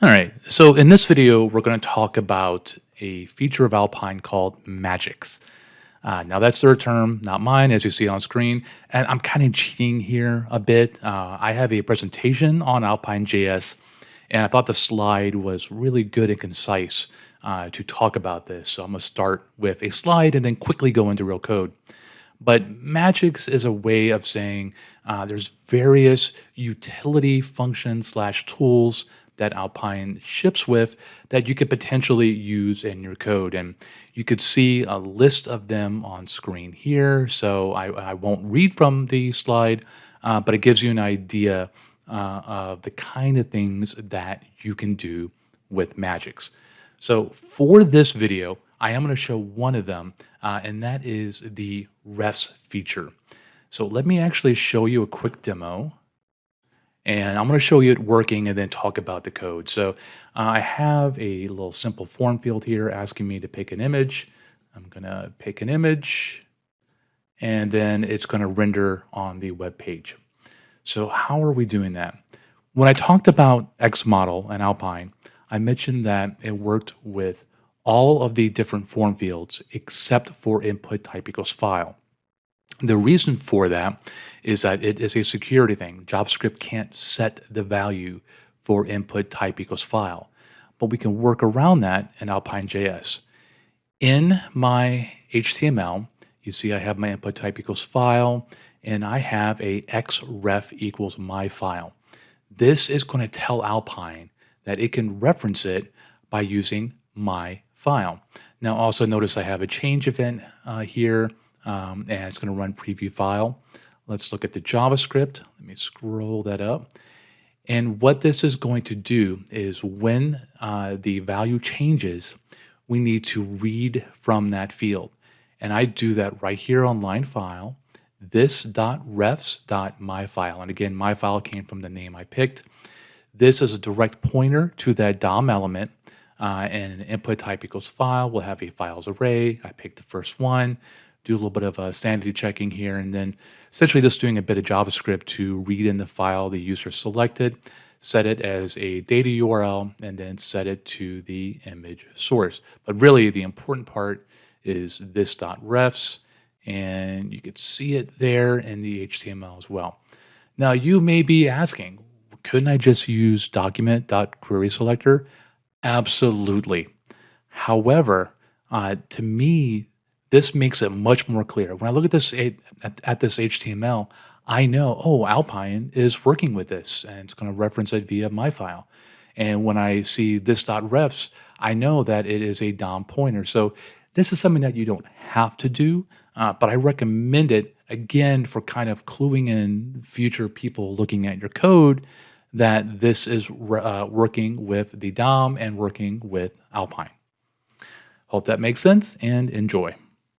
All right, so in this video, we're going to talk about a feature of Alpine called Magics. Now, that's their term, not mine, as you see on screen. And I'm kind of cheating here a bit. I have a presentation on Alpine.js, and I thought the slide was really good and concise to talk about this. So I'm going to start with a slide and then quickly go into real code. But Magics is a way of saying there's various utility functions slash tools that Alpine ships with that you could potentially use in your code. And you could see a list of them on screen here. So I won't read from the slide, but it gives you an idea of the kind of things that you can do with Magics. So for this video, I am going to show one of them, and that is the refs feature. So let me actually show you a quick demo, and I'm going to show you it working and then talk about the code. So I have a little simple form field here asking me to pick an image. I'm going to pick an image, and then it's going to render on the web page. So how are we doing that? When I talked about X model and Alpine, I mentioned that it worked with all of the different form fields except for input type equals file. The reason for that is that it is a security thing. JavaScript can't set the value for input type equals file, but we can work around that in Alpine.js. In my HTML, you see I have my input type equals file, and I have a xref equals my file. This is going to tell Alpine that it can reference it by using my file. Now also notice I have a change event here, and it's going to run preview file. Let's look at the JavaScript. Let me scroll that up. And what this is going to do is when the value changes, we need to read from that field. And I do that right here on line file, this.refs.myfile. And again, my file came from the name I picked. This is a direct pointer to that DOM element, and an input type equals file. We'll have a files array. I picked the first one, do a little bit of sanity checking here, and then essentially just doing a bit of JavaScript to read in the file the user selected, set it as a data URL, and then set it to the image source. But really, the important part is this.refs, and you can see it there in the HTML as well. Now, you may be asking, couldn't I just use document.querySelector? Absolutely. However, to me, this makes it much more clear. When I look at this at this HTML, I know, oh, Alpine is working with this, and it's going to reference it via my file. And when I see this.refs, I know that it is a DOM pointer. So this is something that you don't have to do, but I recommend it, again, for kind of cluing in future people looking at your code that this is working with the DOM and working with Alpine. Hope that makes sense, and enjoy.